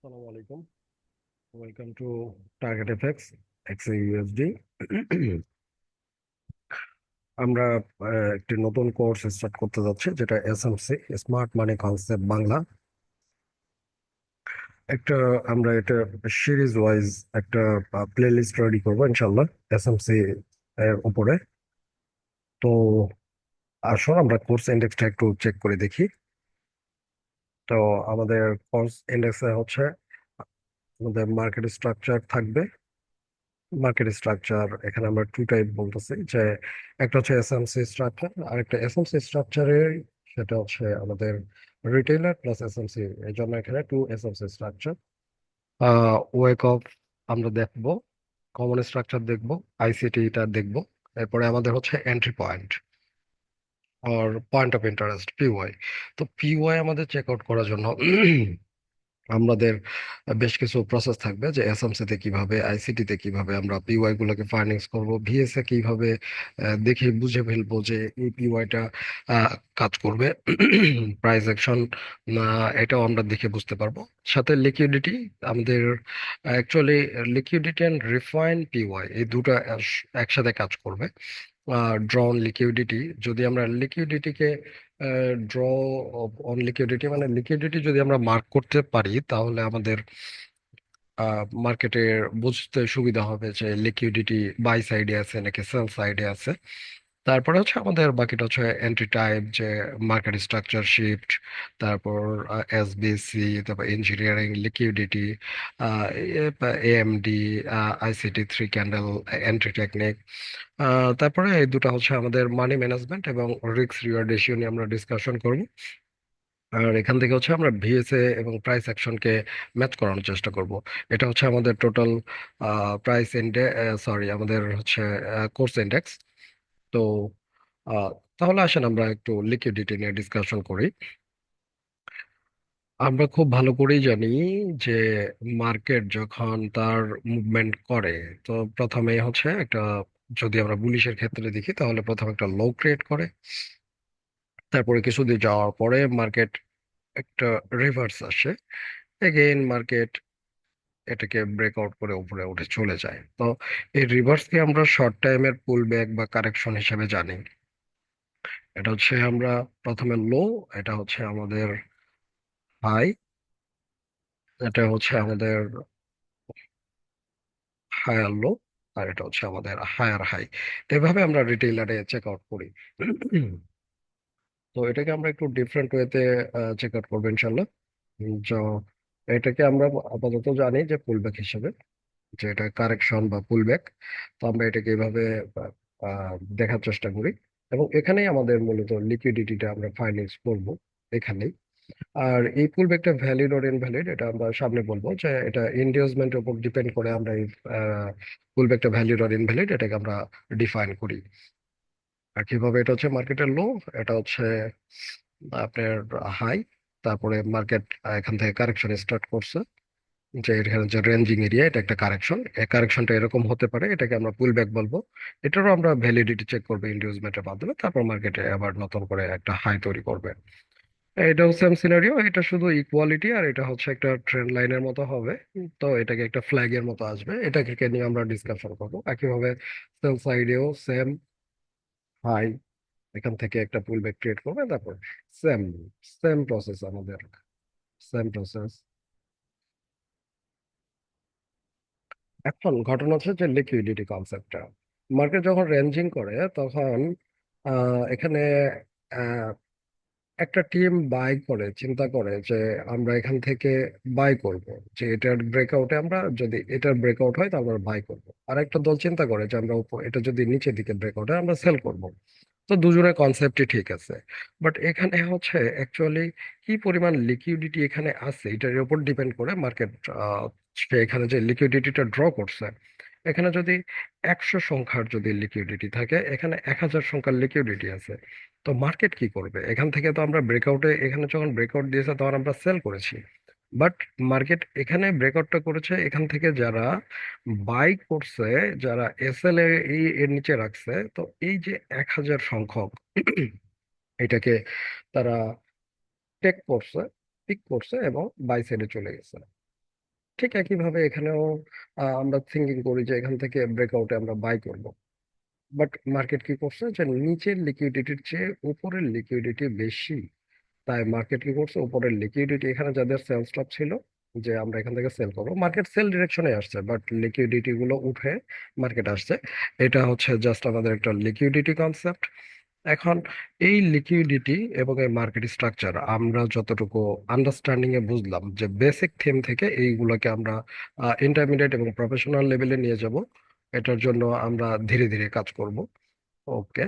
আসসালামু আলাইকুম। Welcome to target FX XUSD. আমরা একটি নতুন কোর্স স্টার্ট করতে যাচ্ছি, যেটা SMC smart money concept Bangla. একটা আমরা এটা সিরিজ ওয়াইজ একটা প্লে লিস্ট রেডি করবো ইনশাল্লাহ এসএমসি এর উপরে। তো আসুন আমরা কোর্স ইন্ডেক্সটা একটু চেক করে দেখি। তো আমাদের কোর্স ইন্ডেক্সে হচ্ছে আমাদের মার্কেট স্ট্রাকচার থাকবে। মার্কেট স্ট্রাকচার এখানে আমরা টু টাইপ বলতেছি, যে একটা হচ্ছে এসএমসি স্ট্রাকচার আর একটা এসএমসি স্ট্রাকচারে, সেটা হচ্ছে আমাদের রিটেইলার প্লাস এসএমসি। এই জন্য এখানে two SMC structure. Wake of আমরা দেখবো, কমন স্ট্রাকচার দেখবো, আইসিটিটা দেখবো। এরপরে আমাদের হচ্ছে এন্ট্রি পয়েন্ট আর পয়েন্ট অফ ইন্টারেস্ট পিওয়াই। তো পিওয়াই আমাদের চেক আউট করার জন্য আমাদের বেশ কিছু প্রসেস থাকবে, যে এসএমসি তে কিভাবে, আইসিটি তে কিভাবে আমরা পিওয়াই গুলোকে ফাইন্যান্স করব, ভিএস এ কিভাবে দেখে বুঝে ফেলবো যে এই পিওয়াইটা কাজ করবে। প্রাইস অ্যাকশন এটাও আমরা দেখে বুঝতে পারবো। সাথে লিকুইডিটি আমাদের, actually liquidity and refine PY এই দুটো একসাথে কাজ করবে। ড্রন লিকুইডিটি, যদি আমরা লিকুইডিটিকে ড্র অন লিকুইডিটি মানে লিকুইডিটি যদি আমরা মার্ক করতে পারি, তাহলে আমাদের মার্কেটে বুঝতে সুবিধা হবে যে লিকুইডিটি বাই সাইডে আছে নাকি সেল সাইডে আছে। তারপরে হচ্ছে আমাদের বাকিটা হচ্ছে এন্ট্রি টাইপ, যে মার্কেট স্ট্রাকচার শিফট, তারপর এসবিসি, তারপর engineering liquidity, AMD, ICT three candle entry technique. তারপরে এই দুটো হচ্ছে আমাদের মানি ম্যানেজমেন্ট এবং রিস্ক রিওয়ার্ড রেশিও নিয়ে আমরা ডিসকাশন করব। আর এখান থেকে হচ্ছে আমরা ভিএসএ এবং প্রাইস অ্যাকশনকে ম্যাচ করানোর চেষ্টা করব। এটা হচ্ছে আমাদের টোটাল প্রাইস ইন্ডেক্স, সরি আমাদের হচ্ছে কোর্স ইন্ডেক্স। তো আহ, তাহলে আসেন আমরা একটু লিকুইডিটি নিয়ে ডিসকাশন করি। আমরা খুব ভালো করেই জানি যে মার্কেট যখন তার মুভমেন্ট করে, তো প্রথমে হচ্ছে একটা, যদি আমরা বুলিশের ক্ষেত্রে দেখি তাহলে প্রথমে একটা লো ক্রিয়েট করে, তারপরে কিছুদিন যাওয়ার পরে মার্কেট একটা রিভার্স আসে, এগেইন মার্কেট এটাকে ব্রেকআউট করে উপরে উঠে চলে যায়। তো এই রিভার্সকে আমরা শর্ট টাইমের পুল ব্যাক বা কারেকশন হিসেবে জানি। এটা হচ্ছে আমরা প্রথমে লো, এটা হচ্ছে আমাদের হাই, এটা হচ্ছে আমাদের হায়ার লো, আর এটা হচ্ছে আমাদের হায়ার হাই। এভাবে আমরা রিটেইলারে চেক আউট করি। তো এটাকে আমরা একটু ডিফারেন্ট ওয়েতে চেক আউট করবো ইনশাল্লাহ। তো এটাকে আমরা আপাতত জানি যে পুলব্যাক হিসেবে, যে এটা কারেকশন বা পুলব্যাক। তো আমরা এটাকে এভাবে দেখার চেষ্টা করি, এবং এখানেই আমাদের মূলত লিকুইডিটিটা আমরা ফাইন্যান্স করবো এখানেই। আর এই পুলব্যাকটা ভ্যালিড অর ইনভ্যালিড এটা আমরা সামনে বলবো, যে এটা ইনডিউসমেন্টের উপর ডিপেন্ড করে আমরা এই পুলব্যাকটা ভ্যালিড অর ইনভ্যালিড এটাকে আমরা ডিফাইন করি। আর কিভাবে, এটা হচ্ছে মার্কেটের লো, এটা হচ্ছে আপনার হাই, তারপরে মার্কেট এখান থেকে কারেকশন স্টার্ট করছে, যে এখানে যে রেঞ্জিং এরিয়া এটা একটা কারেকশন, এই কারেকশনটা এরকম হতে পারে, এটাকে আমরা পুল ব্যাক বলবো। এটারও আমরা ভ্যালিডিটি চেক করবো ইনডিউসমেন্টের মাধ্যমে, তারপর মার্কেটে আবার নতুন করে একটা হাই তৈরি করবে। এটাও সেম সিনারিও, এটা শুধু ইকুয়ালিটি আর এটা হচ্ছে একটা ট্রেন্ড লাইনের মতো হবে। তো এটাকে একটা ফ্ল্যাগের মতো আসবে, এটাকে নিয়ে আমরা ডিসকাশন করবো। একইভাবে সেল সাইডেও সেম হাই, এখান থেকে একটা পুল ব্যাক ক্রিয়েট করবে, তারপর সেম সেম প্রসেস আমাদের, সেম প্রসেস। এখন ঘটনা হচ্ছে যে লিকুইডিটি কনসেপ্টটা, মার্কেট যখন রেঞ্জিং করে তখন এখানে আহ, একটা টিম বাই করে, চিন্তা করে যে আমরা এখান থেকে বাই করব, যে এটার ব্রেকআউটে আমরা, যদি এটার ব্রেকআউট হয় তাহলে আমরা বাই করব। আর একটা দল চিন্তা করে যে আমরা এটা যদি নিচের দিকে ব্রেকআউট হয় আমরা সেল করব। তো দুজনের কনসেপ্টই ঠিক আছে, বাট এখানে হচ্ছে অ্যাকচুয়ালি কি পরিমাণ লিকুইডিটি এখানে আছে এটার উপর ডিপেন্ড করে মার্কেট সে এখানে যে লিকুইডিটিটা ড্র করছে। এখানে যদি 100 সংখ্যার যদি লিকুইডিটি থাকে, এখানে 1000 সংখ্যার লিকুইডিটি আছে, তো মার্কেট কি করবে? এখান থেকে তো আমরা ব্রেকআউটে, এখানে যখন ব্রেকআউট দিয়েছে তখন আমরা সেল করেছি, বাট মার্কেট এখানে ব্রেকআউটটা করেছে, এখান থেকে যারা বাই করছে, যারা এসএল এর নিচে রাখছে, তো এই যে 1000 সংখ্যক এটাকে তারা টেক করছে, পিক করছে এবং বাই সাইডে চলে গেছে। ঠিক একইভাবে এখানেও আমরা থিঙ্কিং করি যে এখান থেকে ব্রেকআউটে আমরা বাই করব। বাট মার্কেট কি করছে যে নিচের লিকুইডিটির চেয়ে উপরের লিকুইডিটি বেশি, তাই মার্কেট কি করছে উপরের লিকুইডিটি এখানে যাদের সেল স্টপ ছিল যে আমরা এখান থেকে সেল করবো, মার্কেট সেল ডিরেকশনে আসছে বাট লিকুইডিটি গুলো উঠে মার্কেট আসছে। এটা হচ্ছে জাস্ট আমাদের একটা লিকুইডিটি কনসেপ্ট। এখন এই লিকুইডিটি এবং এই মার্কেট স্ট্রাকচার আমরা যতটুকু আন্ডারস্ট্যান্ডিং এ বুঝলাম যে বেসিক থিম থেকে এইগুলোকে আমরা ইন্টারমিডিয়েট এবং প্রফেশনাল লেভেলে নিয়ে যাব। এটার জন্য আমরা ধীরে ধীরে কাজ করব। ওকে,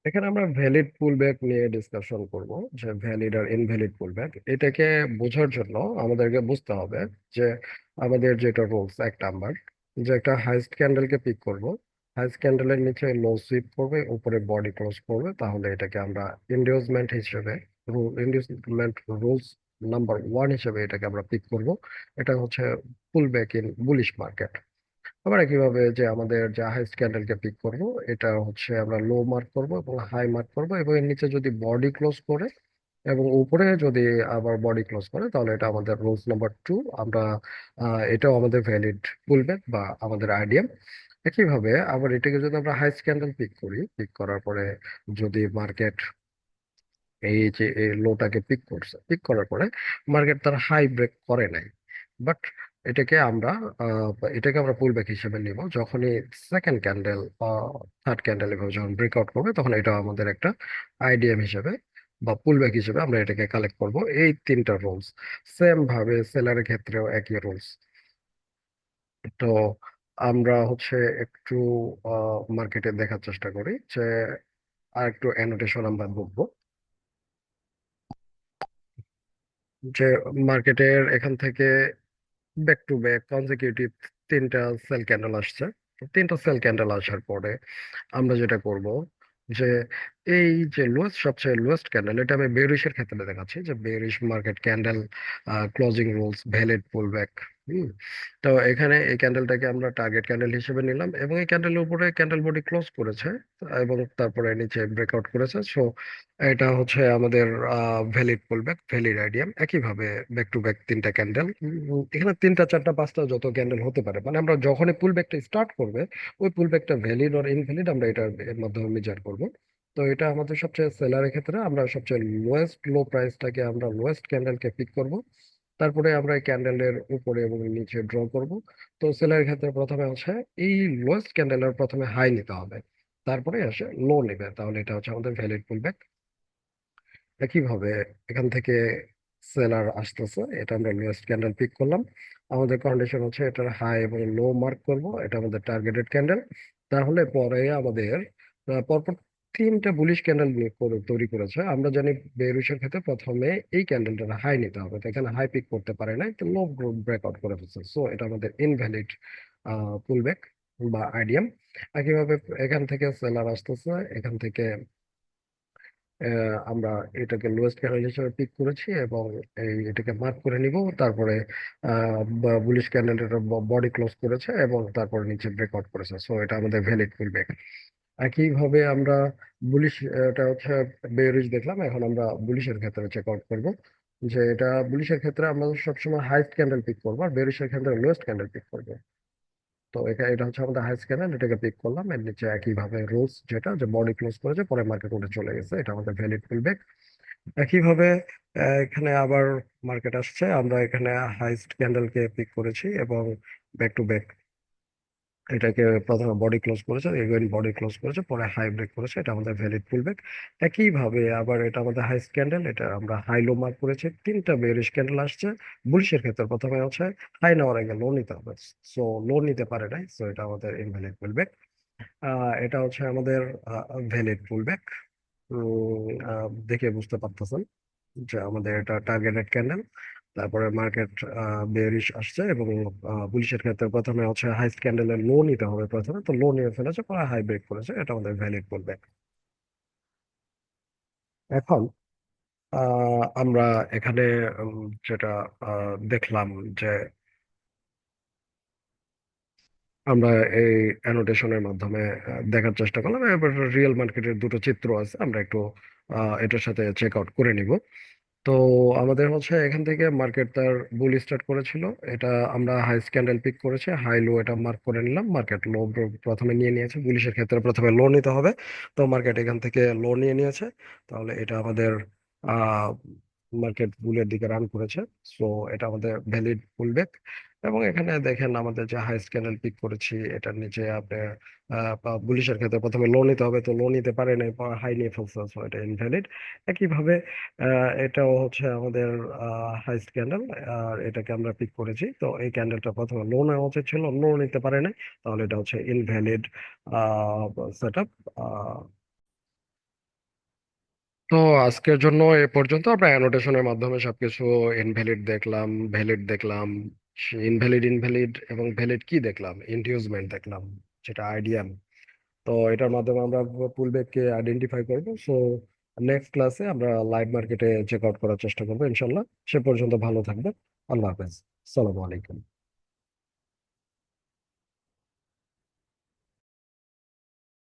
এখানে আমরা ভ্যালিড পুলব্যাক নিয়ে ডিসকাশন করব, যে ভ্যালিড আর ইনভ্যালিড পুলব্যাক। এটাকে বোঝার জন্য আমাদেরকে বুঝতে হবে যে আমাদের যেটা রুলস 1 নাম্বার, যে একটা হাইস্ট ক্যান্ডেলকে পিক করব, হাইস্ট ক্যান্ডেলের নিচে লো সুইপ করবে, উপরে বডি ক্লোজ করবে, তাহলে এটাকে আমরা ইনডিউসমেন্ট হিসেবে, ইনডিউসমেন্ট রুলস নাম্বার 1 হিসেবে এটাকে আমরা পিক করব। এটা হচ্ছে পুলব্যাক ইন বুলিশ মার্কেট। আবার একইভাবে যে আমাদের যে হাইস্ট ক্যান্ডেলকে পিক করব, এটা হচ্ছে আমরা লো মার্ক করব এবং হাই মার্ক করব, এবং এর নিচে যদি বডি ক্লোজ করে এবং উপরে যদি আবার বডি ক্লোজ করে, তাহলে এটা আমাদের রুলস নাম্বার 2। আমরা এটাও আমাদের ভ্যালিড পুলব্যাক বা আমাদের আইডিএম। একইভাবে আবার এটাকে যদি আমরা হাইস্ট ক্যান্ডেল পিক করি, পিক করার পরে যদি মার্কেট এই যে এই লোটাকে পিক করছে, পিক করার পরে মার্কেট তার হাই ব্রেক করে নাই, বাট এটাকে আমরা এটাকে আমরা পুল ব্যাক হিসেবে নিব। যখনই সেকেন্ড ক্যান্ডেল বা থার্ড ক্যান্ডেল এভাবে যখন ব্রেকআউট করবে, তখন এটা আমাদের একটা আইডিএম হিসেবে বা পুল ব্যাক হিসেবে আমরা এটাকে কালেক্ট করব। এই 3টা রুলস সেম ভাবে সেলারের ক্ষেত্রেও একই রুলস। তো আমরা হচ্ছে একটু মার্কেটে দেখার চেষ্টা করি যে আর একটু অ্যানোটেশন আমরা দেখবো যে মার্কেটের এখান থেকে ব্যাক টু ব্যাক কনজিকিউটিভ 3টা সেল ক্যান্ডেল আসছে। তো 3টা সেল ক্যান্ডেল আসার পরে আমরা যেটা করব যে এই যে লোয়েস্ট, সবচেয়ে লোয়েস্ট ক্যান্ডেল, এটা আমি বেরিশের ক্ষেত্রে দেখাচ্ছি যে bearish market candle closing rules valid pullback. হুম তো এখানে এই ক্যান্ডেলটাকে আমরা টার্গেট ক্যান্ডেল হিসেবে নিলাম, এবং এই ক্যান্ডেলের উপরে ক্যান্ডেল বডি ক্লোজ করেছে এবং তারপরে নিচে ব্রেকআউট করেছে। সো এটা হচ্ছে আমাদের ভ্যালিড পুলব্যাক, ভ্যালিড আইডিয়াম। একইভাবে ব্যাক টু ব্যাক 3টা ক্যান্ডেল, এখানে 3টা 4টা 5টা যত ক্যান্ডেল হতে পারে, মানে আমরা যখনই পুলব্যাকটা স্টার্ট করবে ওই পুলব্যাকটা ভ্যালিড আর ইনভ্যালিড আমরা এটার এর মাধ্যমে মেজার করব। তো এটা আমাদের সবচেয়ে সেলারের ক্ষেত্রে আমরা সবচেয়ে লোয়েস্ট লো প্রাইসটাকে আমরা লোয়েস্ট ক্যান্ডেলকে পিক করব, তারপরে আমরা এই ক্যান্ডেলের উপরে এবং নিচে ড্র করব। তো সেলারের ক্ষেত্রে প্রথমে হচ্ছে এই লোয়েস্ট ক্যান্ডেলের প্রথমে হাই নিতে হবে, তারপরে আসে লো নেবে, তাহলে এটা হচ্ছে আমাদের ভ্যালিড পুলব্যাক। একইভাবে এখান থেকে সেলার আসতেছে, এটা আমরা লোয়েস্ট ক্যান্ডেল পিক করলাম। আমাদের কন্ডিশন হচ্ছে এটার হাই এবং লো মার্ক করব, এটা আমাদের টার্গেটেড ক্যান্ডেল। তাহলে পরে আমাদের পরপর 3টা বুলিশ ক্যান্ডেল তৈরি করেছে। আমরা জানি বেরিশের ক্ষেত্রে প্রথমে এই ক্যান্ডেলটার হাই নিতে হবে, তো এখানে হাই পিক করতে পারে নাই, তো লো ব্রেকআউট করে ফেলছে। সো এটা আমাদের ইনভ্যালিড পুলব্যাক বা আইডিএম। একইভাবে এখান থেকে সেলার আসতেছে, এখান থেকে আমরা এটাকে লোয়েস্ট ক্যান্ডেল হিসেবে পিক করেছি এবং এটাকে মার্ক করে নিব। তারপরে বুলিশ ক্যান্ডেল বডি ক্লোজ করেছে এবং তারপরে নিচে ব্রেকআউট করেছে। সো এটা আমাদের ভ্যালিড পুলব্যাক। একইভাবে আমরা বুলিশ, এটা হচ্ছে বেয়ারিশ দেখলাম, এখন আমরা বুলিশের ক্ষেত্রে চেক আউট করবো যে এটা বুলিশের ক্ষেত্রে আমরা সবসময় হাইস্ট ক্যান্ডেল পিক করবো আর বেয়ারিশের ক্ষেত্রে লোয়েস্ট ক্যান্ডেল পিক করবো। তো এটা হচ্ছে আমাদের হাই স্ক্যানার, এটাকে পিক করলাম, এর নিচে একইভাবে রুলস যেটা যে বডি ক্লোজ করেছে পরে মার্কেট উঠে চলে গেছে, এটা আমাদের ভ্যালিড পুলব্যাক। একইভাবে এখানে আবার মার্কেট আসছে, আমরা এখানে হাইস্ট ক্যান্ডেলকে পিক করেছি এবং ব্যাক টু ব্যাক এটাকে প্রথমে বডি ক্লোজ করেছে, এগেইন বডি ক্লোজ করেছে, পরে হাই ব্রেক করেছে, এটা আমাদের ভ্যালিড পুলব্যাক। একইভাবে আবার এটা আমাদের হাইস্ট ক্যান্ডেল, এটা আমরা হাই লো মার্ক করেছি। 3টা বেয়ারিশ ক্যান্ডেল আসছে বুলিশের ক্ষেত্রে, প্রথমে হচ্ছে হাই নেওয়ার আগে লো নিতে হবে, সো লো নিতে পারে নাই, সো এটা আমাদের ইনভ্যালিড পুলব্যাক। এটা হচ্ছে আমাদের ভ্যালিড পুলব্যাক। দেখে বুঝতে পারতেছেন যে আমাদের এটা টার্গেটেড ক্যান্ডেল। তারপরে মার্কেট বেয়ারিশ আসছে এবং বুলিশের ক্ষেত্রে প্রথমে হচ্ছে হাইস্ট ক্যান্ডেলের লো নিতে হবে, প্রথমে তো লো নিয়ে ফেলেছে, পরে হাই ব্রেক করেছে, এটা আমাদের ভ্যালিড পুলব্যাক। এখন আমরা এখানে যেটা দেখলাম যে আমরা এই অ্যানোটেশনের মাধ্যমে দেখার চেষ্টা করলাম, এবার রিয়েল মার্কেটের দুটো চিত্র আছে, আমরা একটু এটার সাথে চেক আউট করে নিব। তো আমাদের হচ্ছে এখান থেকে মার্কেট তার বুল স্টার্ট করেছিল। এটা আমরা হাই ক্যান্ডেল পিক করেছি, হাই লো এটা মার্ক করে নিলাম। মার্কেট লো প্রথমে নিয়ে নিয়েছে, বুলিশের ক্ষেত্রে প্রথমে লো নিতে হবে। তো মার্কেট এখান থেকে লো নিয়ে নিয়েছে, তাহলে এটা আমাদের আহ মার্কেট বুলের দিকে রান করেছে। সো এটা আমাদের ভ্যালিড পুলব্যাক। এবং এখানে দেখেন আমাদের যে হাই ক্যান্ডেল পিক করেছি এটার নিচে আপনি বুলিশের ক্ষেত্রে প্রথমে লো নিতে হবে, তো লো নিতে পারে নাই, হাই নিয়ে ফেলছে, সো এটা ইনভ্যালিড। একইভাবে এটাও হচ্ছে আমাদের হাইস্ট ক্যান্ডেল, আর এটাকে আমরা পিক করেছি। তো এই ক্যান্ডেলটা প্রথমে লো নেওয়া উচিত ছিল, লো নিতে পারে নাই, তাহলে এটা হচ্ছে ইনভ্যালিড সেট আপ। তো আজকের জন্য এ পর্যন্ত। আমরা অ্যানোটেশনের মাধ্যমে সবকিছু ইনভ্যালিড দেখলাম, ভ্যালিড দেখলাম, ইনভ্যালিড ইনভ্যালিড এবং ভ্যালিড কি দেখলাম, ইনডিউসমেন্ট দেখলাম, যেটা আইডিয়াল। তো এটার মাধ্যমে আমরা পুলব্যাককে আইডেন্টিফাই করবো। সো নেক্সট ক্লাসে আমরা লাইভ মার্কেটে চেক আউট করার চেষ্টা করবো ইনশাল্লাহ। সে পর্যন্ত ভালো থাকবে। আল্লাহ হাফেজ। সালামু আলাইকুম।